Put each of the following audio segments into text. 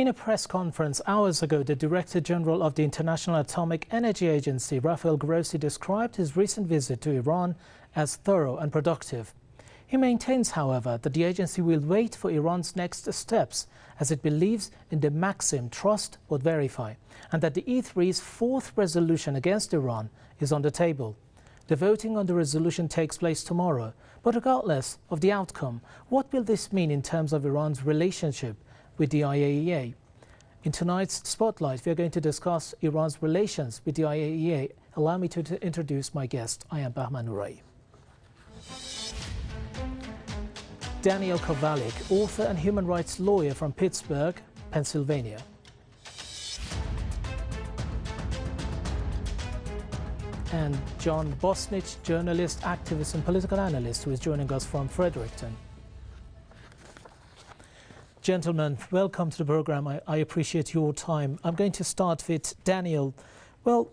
In a press conference hours ago, the Director General of the International Atomic Energy Agency, Rafael Grossi, described his recent visit to Iran as thorough and productive. He maintains, however, that the agency will wait for Iran's next steps, as it believes in the maxim trust but verify, and that the E3's fourth resolution against Iran is on the table. The voting on the resolution takes place tomorrow, but regardless of the outcome, what will this mean in terms of Iran's relationship with the IAEA? In tonight's Spotlight, we are going to discuss Iran's relations with the IAEA. Allow me to introduce my guest. I am Bahman Uray. Daniel Kovalik, author and human rights lawyer from Pittsburgh, Pennsylvania. And John Bosnitch, journalist, activist and political analyst, who is joining us from Fredericton. Gentlemen, welcome to the program. I appreciate your time. I'm going to start with Daniel. Well,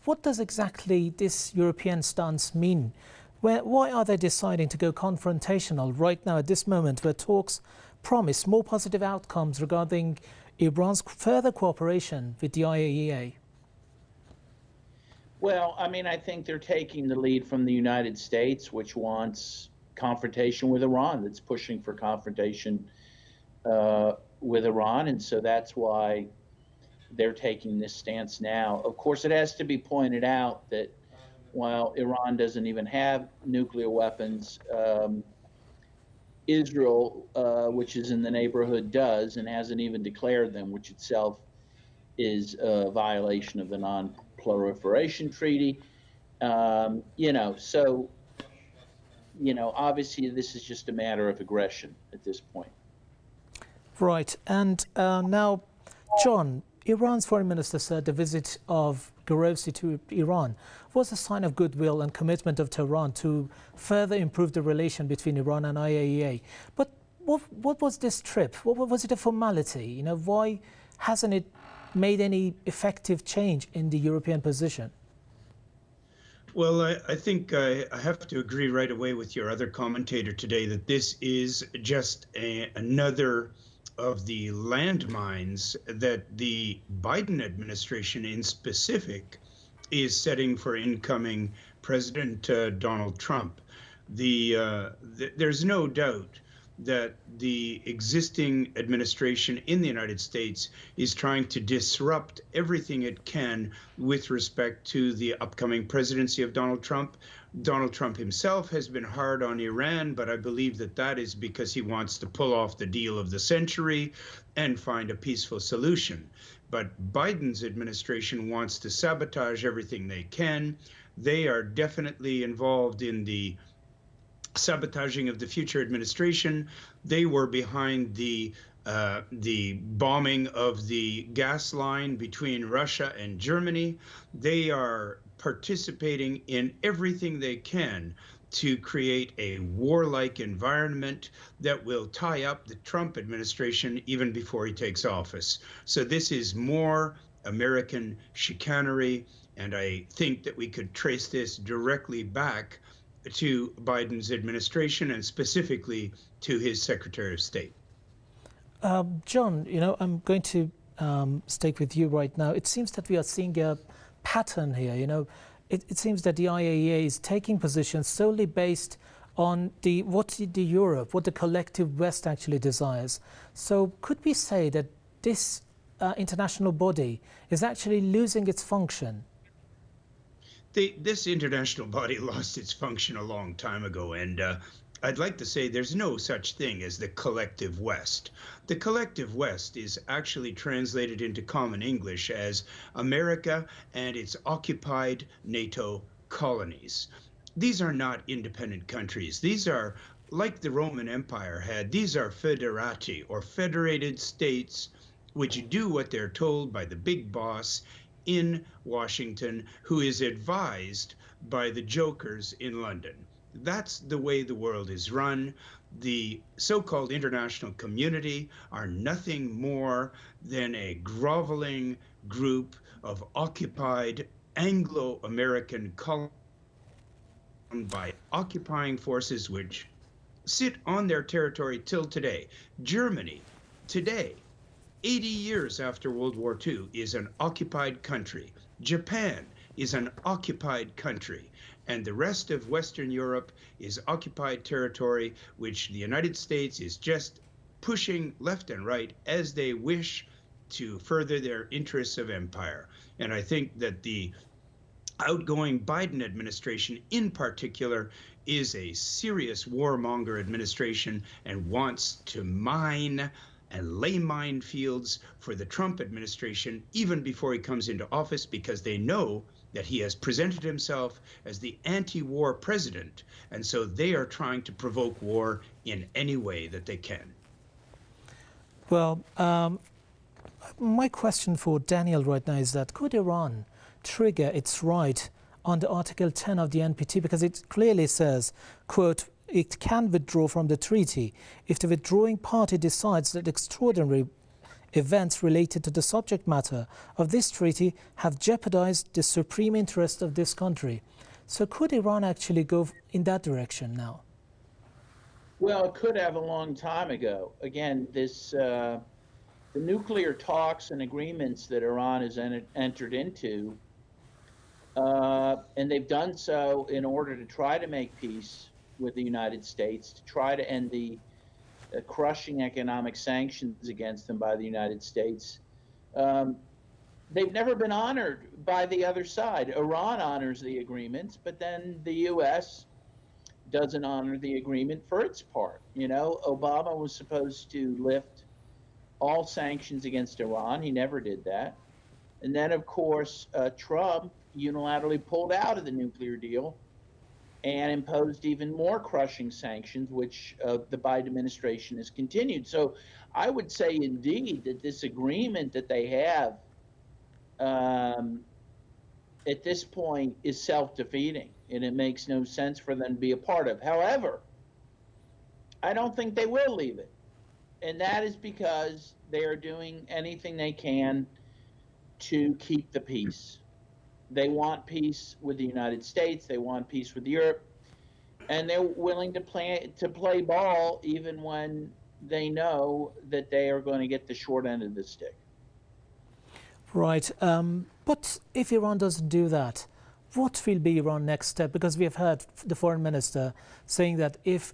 what does exactly this European stance mean? Why are they deciding to go confrontational right now at this moment where talks promise more positive outcomes regarding Iran's further cooperation with the IAEA? Well, I mean, I think they're taking the lead from the United States, which wants confrontation with Iran, that's pushing for confrontation with Iran. And so that's why they're taking this stance now. Of course, it has to be pointed out that while Iran doesn't even have nuclear weapons, Israel, which is in the neighborhood, does and hasn't even declared them, which itself is a violation of the Non-Proliferation Treaty. So obviously this is just a matter of aggression at this point. Right. And now, John, Iran's foreign minister said the visit of Grossi to Iran was a sign of goodwill and commitment of Tehran to further improve the relation between Iran and IAEA. But what was this trip? Was it a formality? Why hasn't it made any effective change in the European position? Well, I think I have to agree right away with your other commentator today that this is just another of the landmines that the Biden administration in specific is setting for incoming President Donald Trump. There's no doubt that the existing administration in the United States is trying to disrupt everything it can with respect to the upcoming presidency of Donald Trump. Donald Trump himself has been hard on Iran, but I believe that is because he wants to pull off the deal of the century and find a peaceful solution. But Biden's administration wants to sabotage everything they can. They are definitely involved in the sabotaging of the future administration. They were behind the bombing of the gas line between Russia and Germany. They are participating in everything they can to create a warlike environment that will tie up the Trump administration even before he takes office. So this is more American chicanery, and I think that we could trace this directly back to Biden's administration and specifically to his Secretary of State. John, I'm going to stick with you right now. It seems that we are seeing a pattern here. It seems that the IAEA is taking positions solely based on what the collective West actually desires. So could we say that this international body is actually losing its function? This international body lost its function a long time ago, and I'd like to say there's no such thing as the collective West. The collective West is actually translated into common English as America and its occupied NATO colonies. These are not independent countries. These are, like the Roman Empire had, these are federati, or federated states, which do what they're told by the big boss in Washington, who is advised by the jokers in London. That's the way the world is run. The so-called international community are nothing more than a groveling group of occupied Anglo-American colonies by occupying forces which sit on their territory till today. Germany today 80 years after World War II, is an occupied country. Japan is an occupied country. And the rest of Western Europe is occupied territory, which the United States is just pushing left and right as they wish to further their interests of empire. And I think that the outgoing Biden administration in particular is a serious warmonger administration and wants to mine and lay minefields for the Trump administration even before he comes into office, because they know that he has presented himself as the anti-war president. And so they are trying to provoke war in any way that they can. Well, my question for Daniel right now is that could Iran trigger its right under Article 10 of the NPT, because it clearly says, quote, it can withdraw from the treaty if the withdrawing party decides that extraordinary events related to the subject matter of this treaty have jeopardized the supreme interest of this country. So could Iran actually go in that direction now? Well, it could have a long time ago. Again, the nuclear talks and agreements that Iran has entered into, and they've done so in order to try to make peace with the United States, to try to end the crushing economic sanctions against them by the United States. They've never been honored by the other side. Iran honors the agreements, but then the U.S. doesn't honor the agreement for its part. You know, Obama was supposed to lift all sanctions against Iran. He never did that. And then, of course, Trump unilaterally pulled out of the nuclear deal and imposed even more crushing sanctions, which the Biden administration has continued. So I would say, indeed, that this agreement that they have at this point is self-defeating, and it makes no sense for them to be a part of. However, I don't think they will leave it. And that is because they are doing anything they can to keep the peace. They want peace with the United States. They want peace with Europe. And they're willing to play ball even when they know that they are going to get the short end of the stick. Right. But if Iran doesn't do that, what will be Iran's next step? Because we have heard the foreign minister saying that if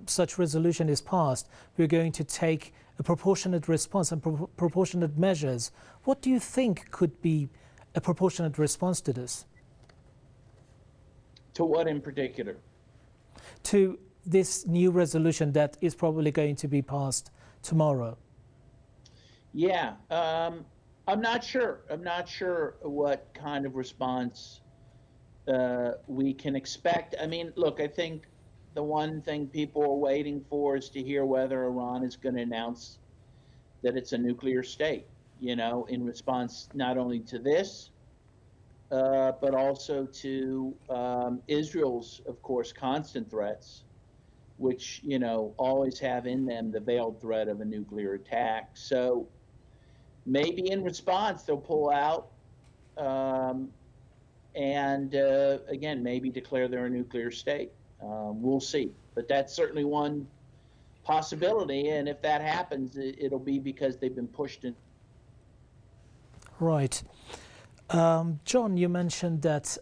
such resolution is passed, we're going to take a proportionate response and proportionate measures. What do you think could be a proportionate response to this? To what in particular? To this new resolution that is probably going to be passed tomorrow. Yeah, I'm not sure. I'm not sure what kind of response we can expect. I mean, look, I think the one thing people are waiting for is to hear whether Iran is going to announce that it's a nuclear state, you know, in response not only to this, but also to Israel's, of course, constant threats, which, you know, always have in them the veiled threat of a nuclear attack. So maybe in response they'll pull out and, again, maybe declare they're a nuclear state. We'll see. But that's certainly one possibility, and if that happens, it'll be because they've been pushed in. Right. John, you mentioned that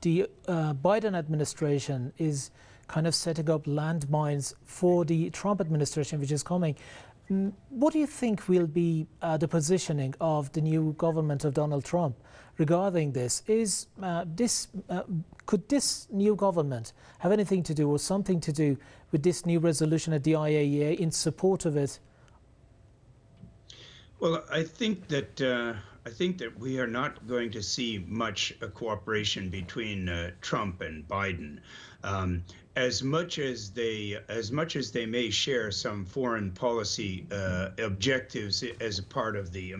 the Biden administration is kind of setting up landmines for the Trump administration, which is coming. What do you think will be the positioning of the new government of Donald Trump regarding this? Could this new government have anything to do or something to do with this new resolution at the IAEA in support of it? Well, I think that we are not going to see much cooperation between Trump and Biden. As much as they may share some foreign policy objectives as a part of the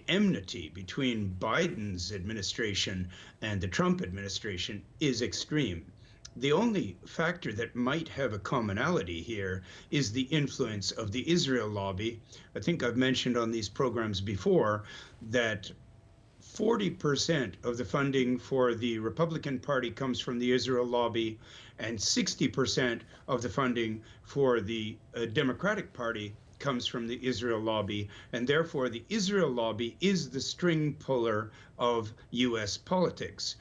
enmity between Biden's administration and the Trump administration is extreme. The only factor that might have a commonality here is the influence of the Israel lobby. I think I've mentioned on these programs before that 40% of the funding for the Republican Party comes from the Israel lobby, and 60% of the funding for the Democratic Party comes from the Israel lobby, and therefore the Israel lobby is the string puller of US politics.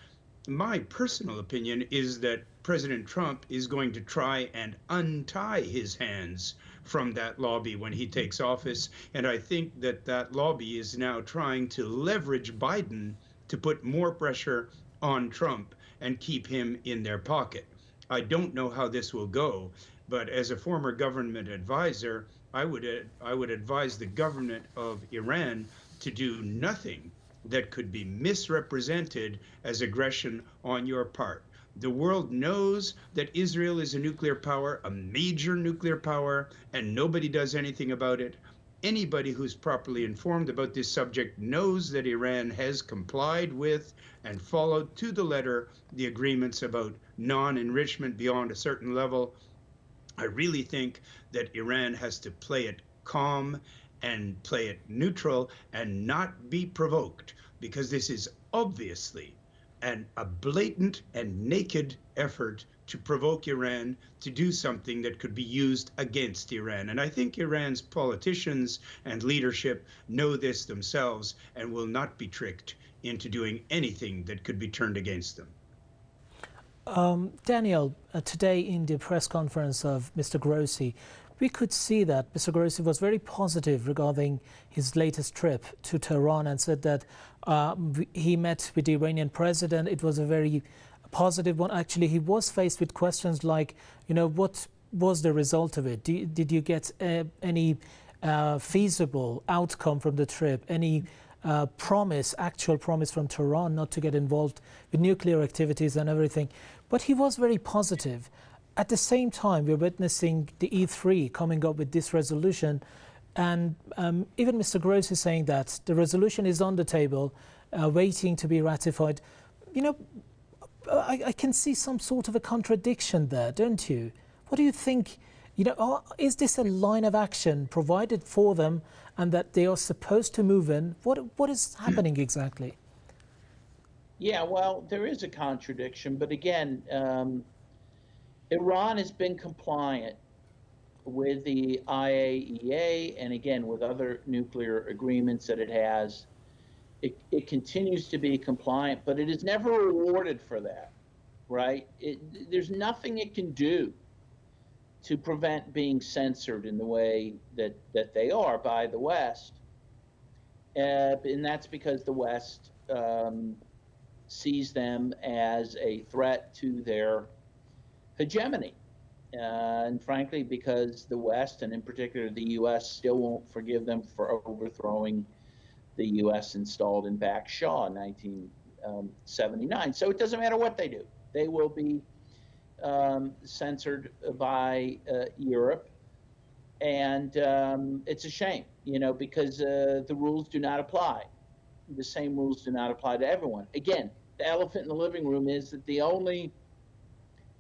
My personal opinion is that President Trump is going to try and untie his hands from that lobby when he takes office, and I think that that lobby is now trying to leverage Biden to put more pressure on Trump and keep him in their pocket. I don't know how this will go, but as a former government advisor, I would advise the government of Iran to do nothing that could be misrepresented as aggression on your part. The world knows that Israel is a nuclear power, a major nuclear power, and nobody does anything about it. Anybody who's properly informed about this subject knows that Iran has complied with and followed to the letter the agreements about non-enrichment beyond a certain level. I really think that Iran has to play it calm and play it neutral and not be provoked, because this is obviously a blatant and naked effort to provoke Iran to do something that could be used against Iran. And I think Iran's politicians and leadership know this themselves and will not be tricked into doing anything that could be turned against them. Daniel, today in the press conference of Mr. Grossi, we could see that Mr. Grossi was very positive regarding his latest trip to Tehran and said that he met with the Iranian president. It was a very positive one. Actually, he was faced with questions like, you know, what was the result of it? Did you get any feasible outcome from the trip? Any actual promise from Tehran not to get involved with nuclear activities and everything? But he was very positive. At the same time, we're witnessing the E3 coming up with this resolution, and even Mr. Gross is saying that the resolution is on the table, waiting to be ratified. You know, I can see some sort of a contradiction there, don't you? What do you think? You know, is this a line of action provided for them and that they are supposed to move in? What is happening exactly? Yeah, well, there is a contradiction, but again, Iran has been compliant with the IAEA and again with other nuclear agreements that it has. It continues to be compliant, but it is never rewarded for that, right? There's nothing it can do to prevent being censored in the way that they are by the West. And that's because the West sees them as a threat to their hegemony. And frankly, because the West, and in particular the U.S., still won't forgive them for overthrowing the U.S. installed in Back Shaw in 1979. So it doesn't matter what they do. They will be censored by Europe. And it's a shame, you know, because the rules do not apply. The same rules do not apply to everyone. Again, the elephant in the living room is that the only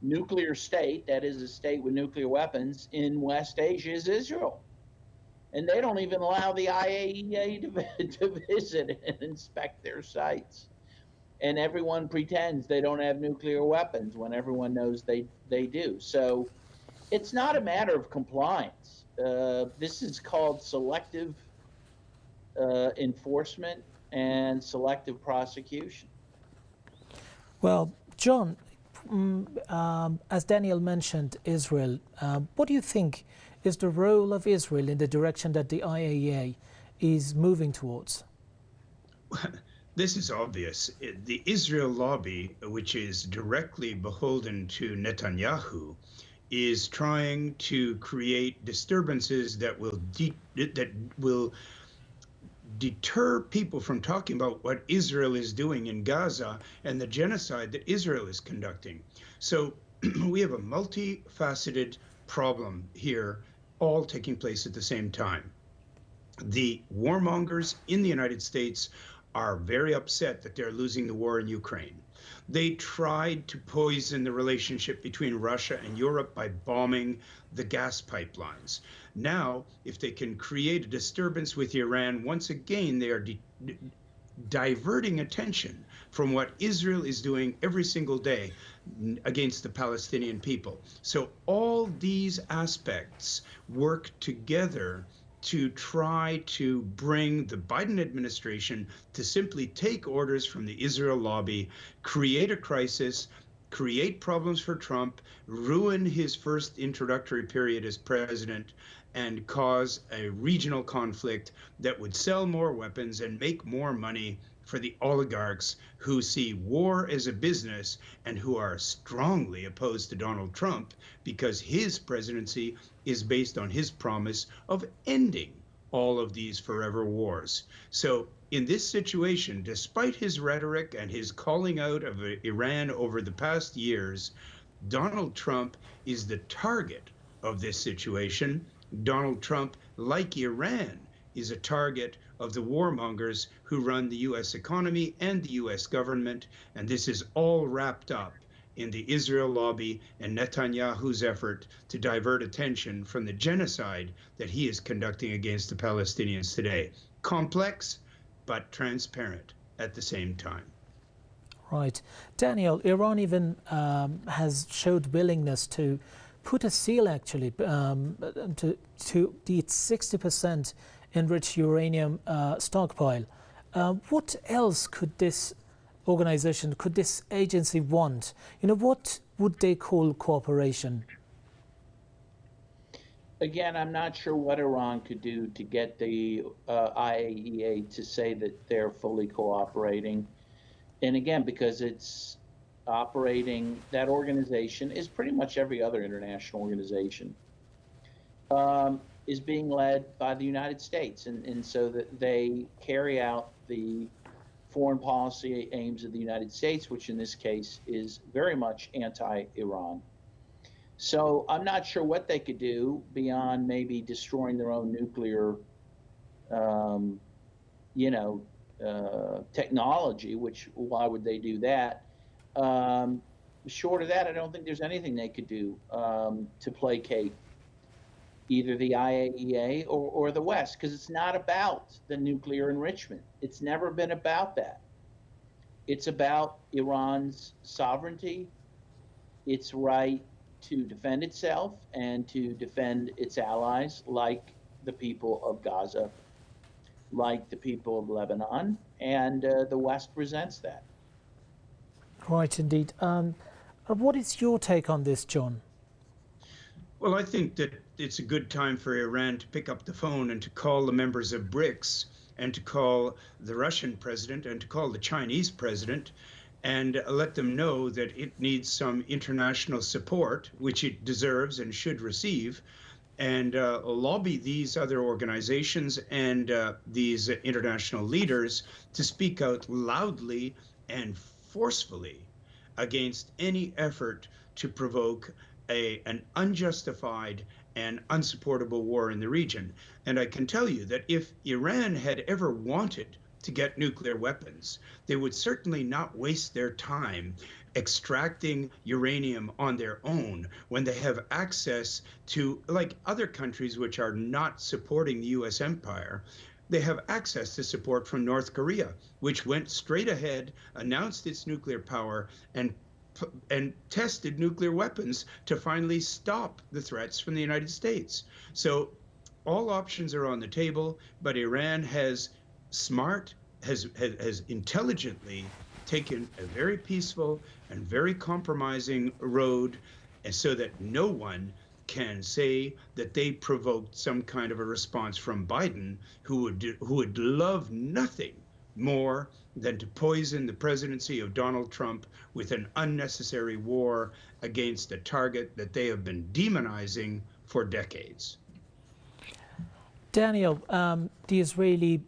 nuclear state, that is a state with nuclear weapons in West Asia, is Israel. And they don't even allow the IAEA to visit and inspect their sites. And everyone pretends they don't have nuclear weapons when everyone knows they do. So it's not a matter of compliance. This is called selective enforcement and selective prosecution. Well, John, as Daniel mentioned, Israel, what do you think is the role of Israel in the direction that the IAEA is moving towards? This is obvious. The Israel lobby, which is directly beholden to Netanyahu, is trying to create disturbances that will deter people from talking about what Israel is doing in Gaza and the genocide that Israel is conducting. So we have a multifaceted problem here, all taking place at the same time. The warmongers in the United States are very upset that they're losing the war in Ukraine. They tried to poison the relationship between Russia and Europe by bombing the gas pipelines. Now, if they can create a disturbance with Iran, once again, they are diverting attention from what Israel is doing every single day against the Palestinian people. So all these aspects work together to try to bring the Biden administration to simply take orders from the Israel lobby, create a crisis, create problems for Trump, ruin his first introductory period as president, and cause a regional conflict that would sell more weapons and make more money for the oligarchs who see war as a business and who are strongly opposed to Donald Trump because his presidency is based on his promise of ending all of these forever wars. So in this situation, despite his rhetoric and his calling out of Iran over the past years, Donald Trump is the target of this situation. Donald Trump, like Iran, is a target of the warmongers who run the U.S. economy and the U.S. government, and this is all wrapped up in the Israel lobby and Netanyahu's effort to divert attention from the genocide that he is conducting against the Palestinians today. Complex, but transparent at the same time. Right. Daniel, Iran even has showed willingness to put a seal, actually, to the 60% enriched uranium stockpile. What else could this organization, could this agency want? You know, what would they call cooperation? Again, I'm not sure what Iran could do to get the IAEA to say that they're fully cooperating. And again, because it's operating, that organization is pretty much every other international organization, is being led by the United States. And so that they carry out the foreign policy aims of the United States, which in this case is very much anti-Iran. So I'm not sure what they could do beyond maybe destroying their own nuclear, technology, which why would they do that? Short of that, I don't think there's anything they could do to placate either the IAEA or the West, because it's not about the nuclear enrichment. It's never been about that. It's about Iran's sovereignty, its right to defend itself and to defend its allies, like the people of Gaza, like the people of Lebanon, and the West resents that. Right, indeed. What is your take on this, John? Well, I think that it's a good time for Iran to pick up the phone and to call the members of BRICS and to call the Russian president and to call the Chinese president and let them know that it needs some international support, which it deserves and should receive, and lobby these other organizations and these international leaders to speak out loudly and forcefully against any effort to provoke an unjustified and unsupportable war in the region. And I can tell you that if Iran had ever wanted to get nuclear weapons, they would certainly not waste their time extracting uranium on their own when they have access to, like other countries which are not supporting the US empire, they have access to support from North Korea, which went straight ahead, announced its nuclear power, and tested nuclear weapons to finally stop the threats from the United States. So all options are on the table, but Iran has intelligently taken a very peaceful and very compromising road, and so that no one can say that they provoked some kind of a response from Biden, who would love nothing more than to poison the presidency of Donald Trump with an unnecessary war against a target that they have been demonizing for decades. Daniel, the Israeli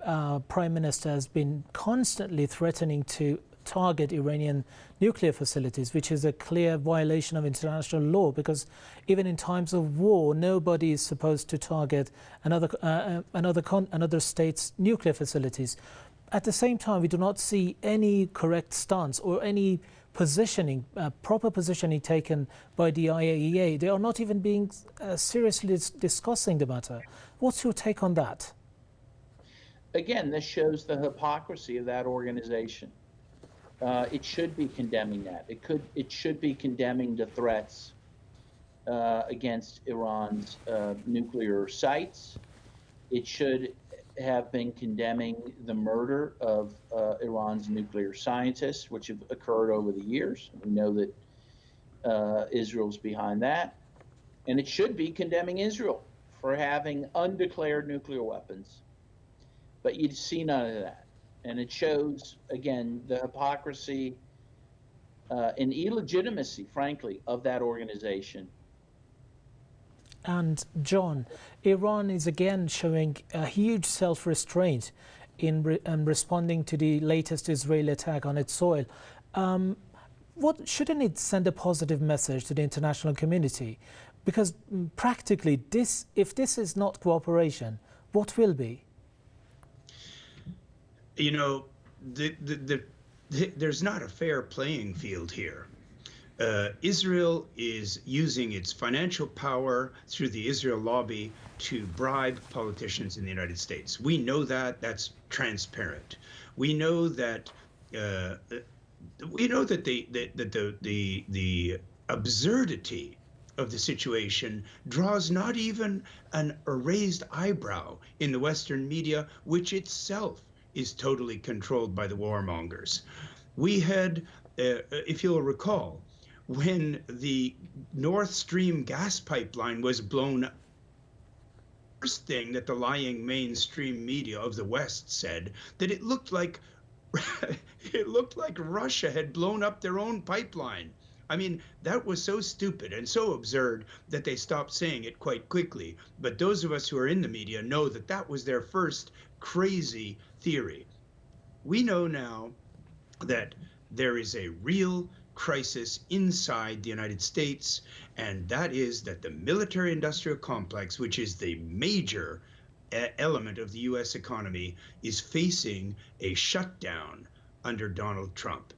Prime Minister has been constantly threatening to target Iranian nuclear facilities, which is a clear violation of international law, because even in times of war, nobody is supposed to target another state's nuclear facilities. At the same time, we do not see any correct stance or any positioning, proper positioning taken by the IAEA. They are not even being seriously discussing the matter. What's your take on that? Again, this shows the hypocrisy of that organization. It should be condemning that. It should be condemning the threats against Iran's nuclear sites. It should have been condemning the murder of Iran's nuclear scientists, which have occurred over the years. We know that Israel's behind that. And it should be condemning Israel for having undeclared nuclear weapons. But you see none of that. And it shows, again, the hypocrisy and illegitimacy, frankly, of that organization. And John, Iran is again showing a huge self-restraint in responding to the latest Israeli attack on its soil. Shouldn't it send a positive message to the international community? Because practically, if this is not cooperation, what will be? You know, there's not a fair playing field here. Israel is using its financial power through the Israel lobby to bribe politicians in the United States. We know that. That's transparent. We know that. The absurdity of the situation draws not even a raised eyebrow in the Western media, which itself is totally controlled by the warmongers. We had, if you'll recall, when the Nord Stream gas pipeline was blown up, the first thing that the lying mainstream media of the West said that it looked like Russia had blown up their own pipeline. I mean, that was so stupid and so absurd that they stopped saying it quite quickly. But those of us who are in the media know that that was their first crazy theory. We know now that there is a real crisis inside the United States, and that is that the military-industrial complex, which is the major element of the U.S. economy, is facing a shutdown under Donald Trump.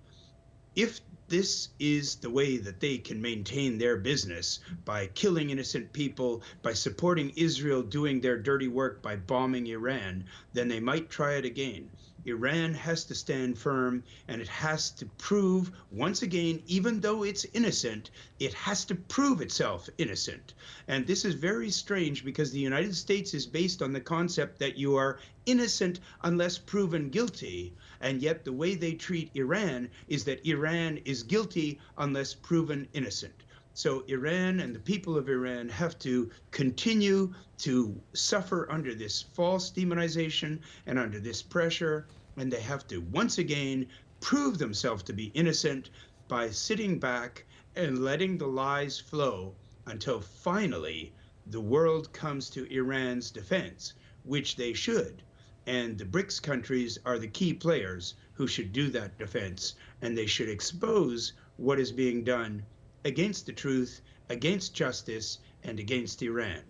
If this is the way that they can maintain their business, by killing innocent people, by supporting Israel doing their dirty work by bombing Iran, then they might try it again. Iran has to stand firm, and it has to prove, once again, even though it's innocent, it has to prove itself innocent. And this is very strange because the United States is based on the concept that you are innocent unless proven guilty. And yet the way they treat Iran is that Iran is guilty unless proven innocent. So Iran and the people of Iran have to continue to suffer under this false demonization and under this pressure, and they have to once again prove themselves to be innocent by sitting back and letting the lies flow until finally the world comes to Iran's defense, which they should. And the BRICS countries are the key players who should do that defense, and they should expose what is being done against the truth, against justice, and against Iran.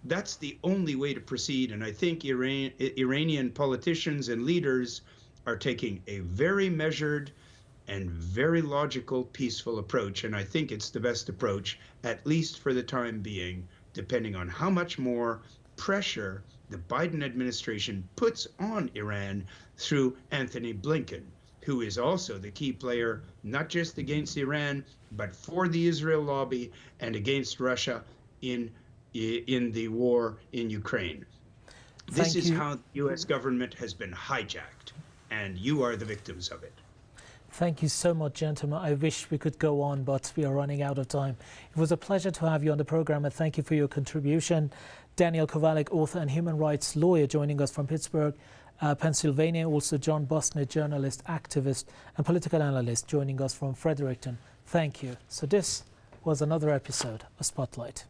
That's the only way to proceed, and I think Iranian politicians and leaders are taking a very measured and very logical, peaceful approach, and I think it's the best approach, at least for the time being, depending on how much more pressure the Biden administration puts on Iran through Anthony Blinken, who is also the key player, not just against Iran, but for the Israel lobby and against Russia in the war in Ukraine. This is how the U.S. government has been hijacked, and you are the victims of it. Thank you so much, gentlemen. I wish we could go on, but we are running out of time. It was a pleasure to have you on the program, and thank you for your contribution. Daniel Kowalik, author and human rights lawyer, joining us from Pittsburgh, Pennsylvania. Also John Bosnitch, journalist, activist and political analyst, joining us from Fredericton. Thank you. So this was another episode of Spotlight.